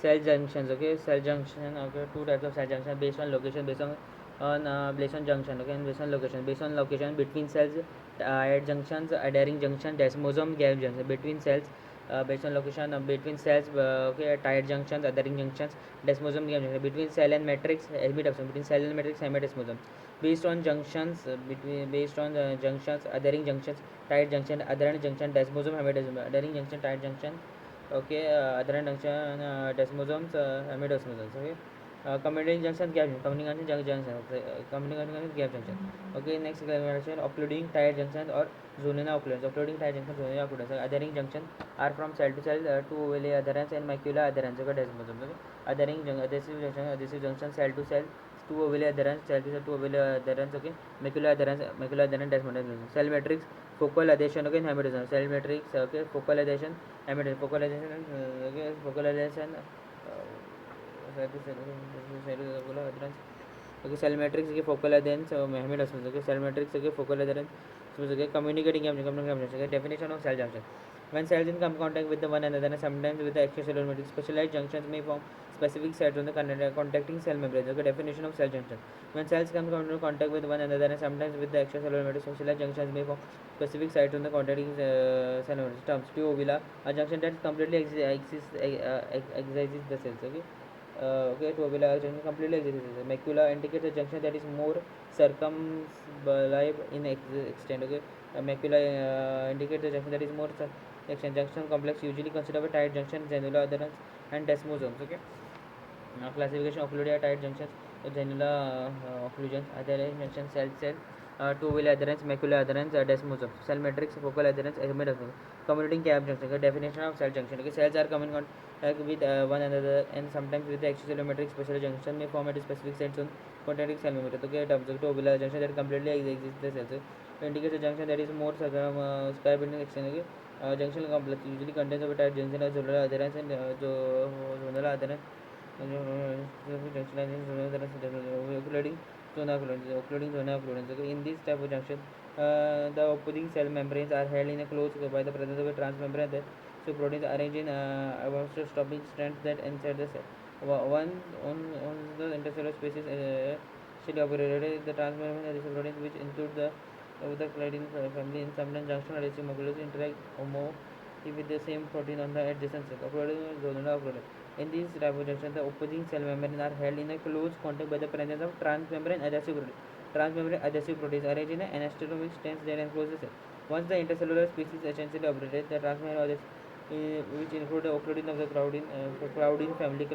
cell junctions. Okay, cell junction. Okay, two types of cell junction based on location, based on junction. Okay, and based on location between cells, tied junctions, adhering junction, desmosome, gap junction between cells. Based on location between cells, okay, tied junctions, adhering junctions, desmosome, gap junction between cell and matrix, between cell and matrix, hemidesmosome. Based on junctions, based on junctions, adhering junctions, tied junction, adherent junction, desmosome, hemidesmosome, adhering junction, tied junction. Okay, adherent junction, desmosomes, hemidesmosomes. Okay, communicating junction, gap junction, communicating junction, okay, communicating junction, gap junction. Okay, next classification: occluding tied junctions or zonina occlusions. Occluding tied junction, zonina occlusions. Adhering junction are from cell to cell, two ovale adherents and macula adherents. Okay, desmosomes. Okay, adhesive junction, cell to cell, two ovale adherents, cell to cell, two ovale adherents. Okay, macula adherent, desmosomes. Cell matrix, focal adhesion. Okay, hemidesmosomes. Cell matrix. Okay, focal adhesion, focalization, okay, focalization, okay, cell matrix के focal adherence हमें समझ सके cell matrix के focal adherence समझ सके communicating communication definition of cell junction. When cells in come contact with the one another and sometimes with the extracellular matrix, specialized junctions may form specific sites on the contacting cell membranes. Okay, definition of cell junction. When cells come into contact with one another and sometimes with the extracellular matrix, specialized junctions may form specific sites on the contacting cell membranes. Terms: ovula, a junction that completely excites the cells. Okay. Okay, to junction completely exists. Macula indicates a junction that is more circumscribed in extent. Okay, macula indicates a junction that is more junction complex, usually considered a tight junction, granular adherence, and desmosomes. Okay, classification: occludia tight junctions, granular occlusions, adherent junction, cell, two-wheel adherence, macula adherence, desmosome, cell matrix, focal adherence, hemidesmosome. Communicating cap junction. Okay, definition of cell junction. Okay, cells are coming on with one another and sometimes with the extracellular matrix. Special junction may form at a specific sites on containing cell membrane. Okay, terms of two-wheel junction that completely exists the cells. Okay, indicates a junction that is more circumscribed in extent. Okay, junction complex usually contains of a tight junction of zonal adherence and zonal adherence. Occluding zona occlusions. Okay, in this type of junction, the opposing cell membranes are held in a close by the presence of a transmembrane that so proteins arranged in stopping strands that inside the cell. One on the intercellular spaces still operated the transmembrane adhesive proteins which include the claudine family in some junction adhesive molecules interact with the same protein on the adjacent cell. Occluding in these junction, the opposing cell membranes are held in a close contact by the presence of transmembrane adhesive proteins. Transmembrane adhesive proteins arranged in an anastomotic stance that enclose the cell. Once the intercellular species essentially operated, the transmembrane which include the occluding of the Claudine family,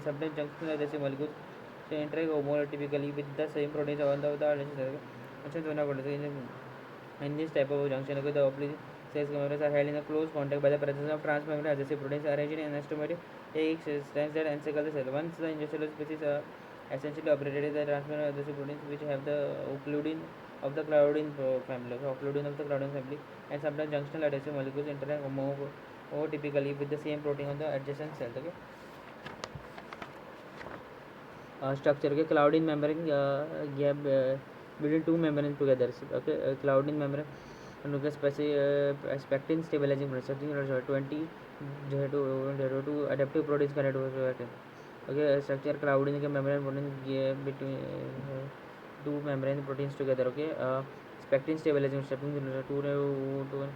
sometimes junction adhesive molecules, they interact homotypically with the same proteins on the adjacent cell. In this type of junction, okay, the opposite sex members are held in a close contact by the presence of transmembrane adhesive proteins arranged in anastomotic strands that encircle the cell. Once the intercellular species are essentially operated, the transmembrane adhesive proteins which have the occluding of the Claudine family, and sometimes junctional adhesive molecules interact typically with the same protein on the adjacent cells. Okay. Structure. Okay, Claudine membrane gap between two membranes together. Okay, Claudine membrane and okay, spectin stabilizing process 20 to adaptive proteins connected to okay, structure Claudine membrane protein gap between two membrane proteins together. Okay, spectin stabilizing to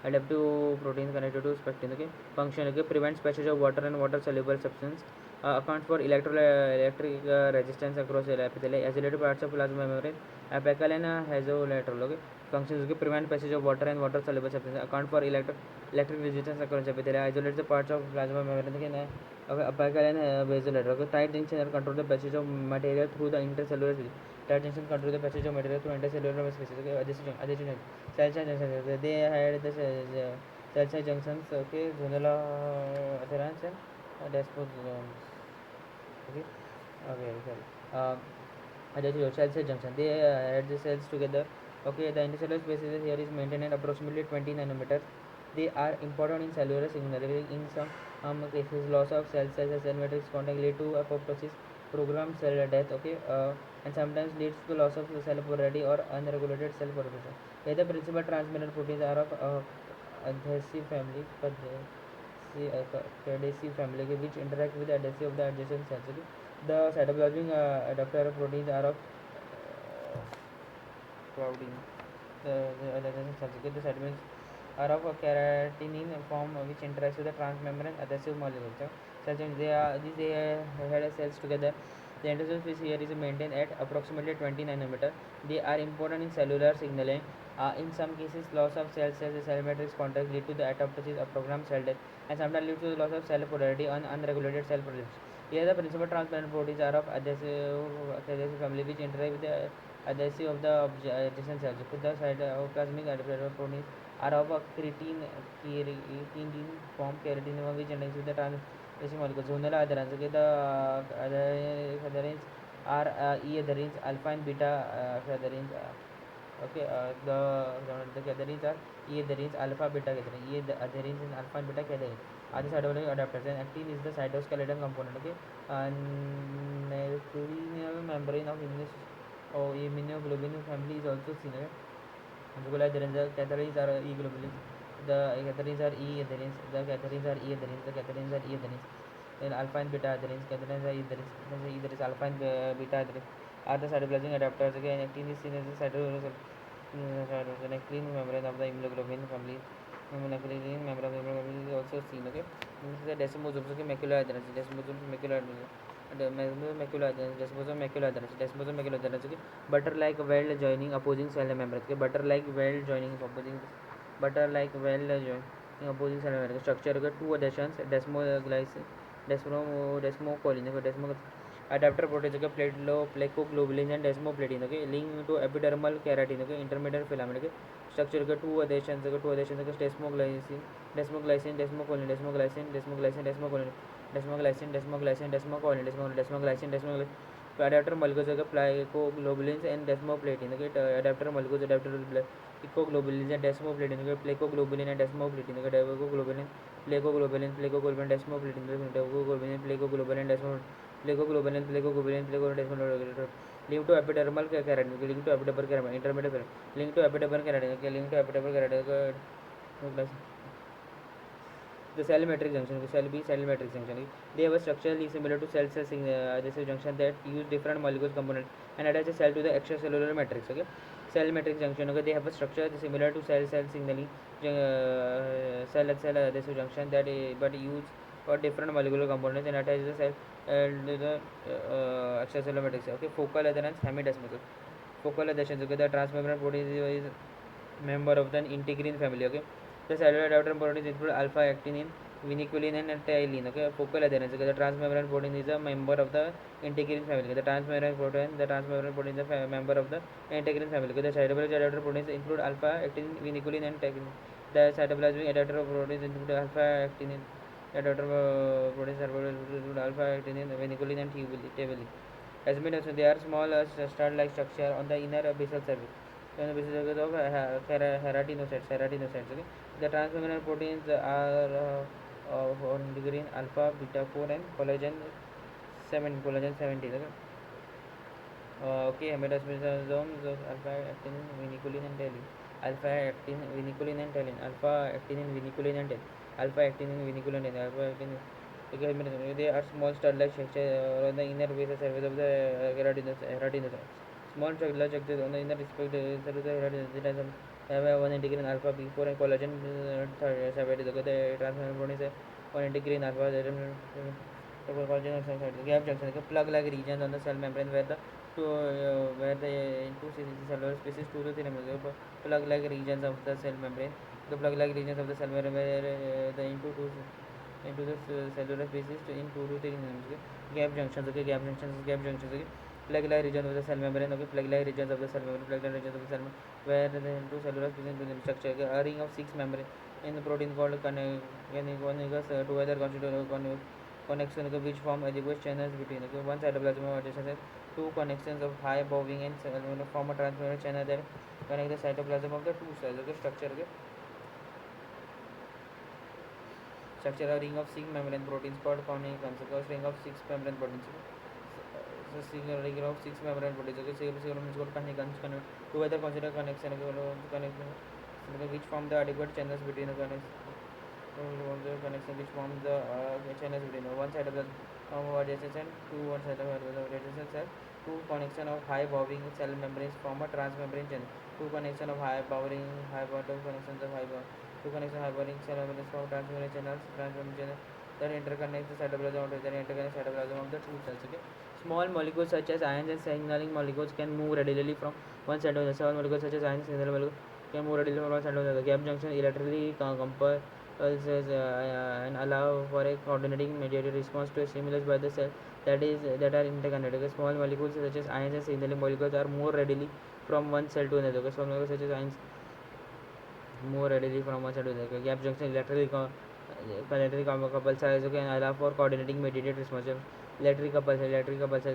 adaptive proteins connected to spectin. Okay, function. Okay, prevents passage of water and water soluble substance. Account for electric resistance across the epithelial isolated parts of plasma membrane, apical and hazolateral. Okay, functions. Okay, prevent passage of water and water soluble substance. Account for electric resistance across the epithelial, isolate the parts of plasma membrane. Okay, apical and basolateral. Okay, tight junction control the passage of material through the intercellular space. Tight junction control the passage of material through intercellular spaces. Okay, addition cell side junctions. They had the cell side junctions. Okay, zonal adherence and desmosomes. Okay, sorry. Cell side junction. They add the cells together. Okay, the intercellular spaces here is maintained at approximately 20 nanometers. They are important in cellular signaling. In some cases, loss of cell size and cell matrix contact lead to apoptosis, programmed cell death. Okay, and sometimes leads to loss of cell polarity or unregulated cell proliferation. Here, the principal transmitter proteins are of adhesive family, but adhesive family which interact with the adhesive of the adjacent cells. Okay? The cytoplasmic adapter proteins are of clouding the adjacent cells. Okay? The cytoplasmic are of a keratin form which interacts with the transmembrane adhesive molecules. Such as they had cells together. The interface here is maintained at approximately 20 nanometer. They are important in cellular signaling. In some cases, loss of cell matrix contact lead to the apoptosis of programmed cell death, and sometimes lead to the loss of cell polarity on unregulated cell proliferation. Here, the principal transparent proteins are of adhesive family which interact with the adhesive of the adjacent cells. The cytoplasmic adaptive proteins are of a keratin form which interacts with the translation molecules. Zonal adherents. Okay, the adherents are E adherents, alpha and beta adherents. Okay, the adherents are E adherents, alpha, beta adherents. E adherents and alpha and beta adherents are the cytoplasmic adapters, and actin is the cytoskeleton component. Okay, and necrotinial membrane of immunoglobulin family is also seen. Okay? Vascular adherents, the catharines are E globulins, the catharines are E adherents, the catharines are E adherents, the catharines are E adherents. Then alpha and beta adherents, catharines are E adherents, there is alpha and beta adherents are the cytoplasmic adapters. Again, actin is seen as the necrine membrane of the immunoglobulin family. Necrine membrane of the immunoglobulin is also seen. Okay, this is the desmosomes. Okay, macular adherents, desmosomes, macular adherents. Desmosomes macular adherents. Okay, butter like weld joining opposing cell membranes. Okay, butter like weld joining opposing cell membranes. Structure. Okay, two adhesions, desmocolin. Okay, adapter proteins. Okay, placoglobulin and desmoplatin. Okay, link to epidermal keratin. Okay, intermediate filament. Okay, structure. Okay, two adhesions. Okay, desmoglycin. Adapter molecules are placoglobulins and desmoplatin. Okay, adapter molecules, placoglobulins and desmoplatin. Okay, placoglobulin and desmoplatin. Okay, desmoplatin. Link to epidermal keratin. Okay, link to epidermal keratin. Intermediate link to epidermal keratin. Okay, link to epidermal keratin. The cell matrix junction, cell matrix junction. They have a structurally similar to cell adhesive junction that use different molecules component and attach a cell to the extracellular matrix. Okay, cell matrix junction. Okay, they have a structure similar to cell signaling cell adhesive junction that but use for different molecular components and attach the cell to the extracellular matrix. Okay, focal adherence, hemidesmosis. Focal adhesions. Okay, the transmembrane protein is member of the integrin family. Okay, the cellular adapter proteins include alpha actinin, vinculin, and tyline. Okay, focal adherence. Okay, the transmembrane protein is a member of the integrin family. Okay, the transmembrane protein is a member of the integrin family. Okay, the cytoplasmic adapter proteins include alpha actinin, vinculin, and tyline. The cytoplasmic adapter proteins include alpha actinin. Adapter proteins include alpha actinin, vinculin, and tubulin. As mentioned, they are small stud-like structure on the inner basal surface. On the basal surface of keratinocytes. Okay? The transmembrane proteins are on degree alpha, beta 4, and collagen 17. Okay, metasomes of alpha actinin, vinculin, and taline. Alpha actinin, vinculin, and taline. Alpha actinin, vinculin, and taline. Alpha actinin, vinculin, and alpha actinin. Okay, they are small stud-like structure on the inner basal surface of the keratinocyte. Small stud-like structures on the inner surface of the keratinocyte have one integrin alpha B4 and collagen 17. Okay, the transmembrane protein is one integrin alpha. Gap junction. Okay, plug-like regions on the cell membrane where the two cellular species 2 to 3 mm. Plug-like regions of the cell membrane. The plug-like regions of the cell membrane where the into the cellular species in 2 to 3 mm. Okay. Gap junctions. Okay, gap junctions. Okay. Plug-like regions of the cell membrane. Okay, plug-like regions of the cell membrane. Plug-like regions of the cell membrane where the two cellular species in the structure. Okay. A ring of 6 membrane in the protein called conjugates together constitute connection, okay, which form adequate channels between. Okay, one cytoplasm of adjacent cells, two connections of high bowing and form a transmembrane channel that connect the cytoplasm of the two cells. Okay, structure. Okay, structure a ring of 6 membrane proteins called conjugates. Ring of 6 membrane proteins. So ring of 6 membrane proteins. Okay, 6 membrane called conjugates. Together consider connection. Okay, which form the adequate channels between the connections. the connection which forms the channels between one side of the adjacent and one side of the adjacent cell. Two connection of high bowing cell membranes form a transmembrane channel. Two connection of high bottom connections of two connection high bowing cell membranes form transmembrane channel that interconnect the cytoplasm of the two cells. Okay. Small molecules such as ions and signaling molecules can move readily from one side to the other. Small molecules such as ions and signaling molecules can move readily from one side to the other. Gap junction electrically compulses and allow for a coordinating mediated response to a stimulus by the cell that are interconnected. Okay. Small molecules such as ions and signaling molecules are more readily from one cell to another. Okay. Small molecules such as ions more readily from one side to the other. Gap junction electric couple size can allow for coordinating mediated response. Electric couple size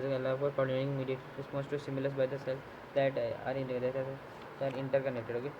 can allow for coordinating mediated response to stimulus by the cell that are interconnected. Okay.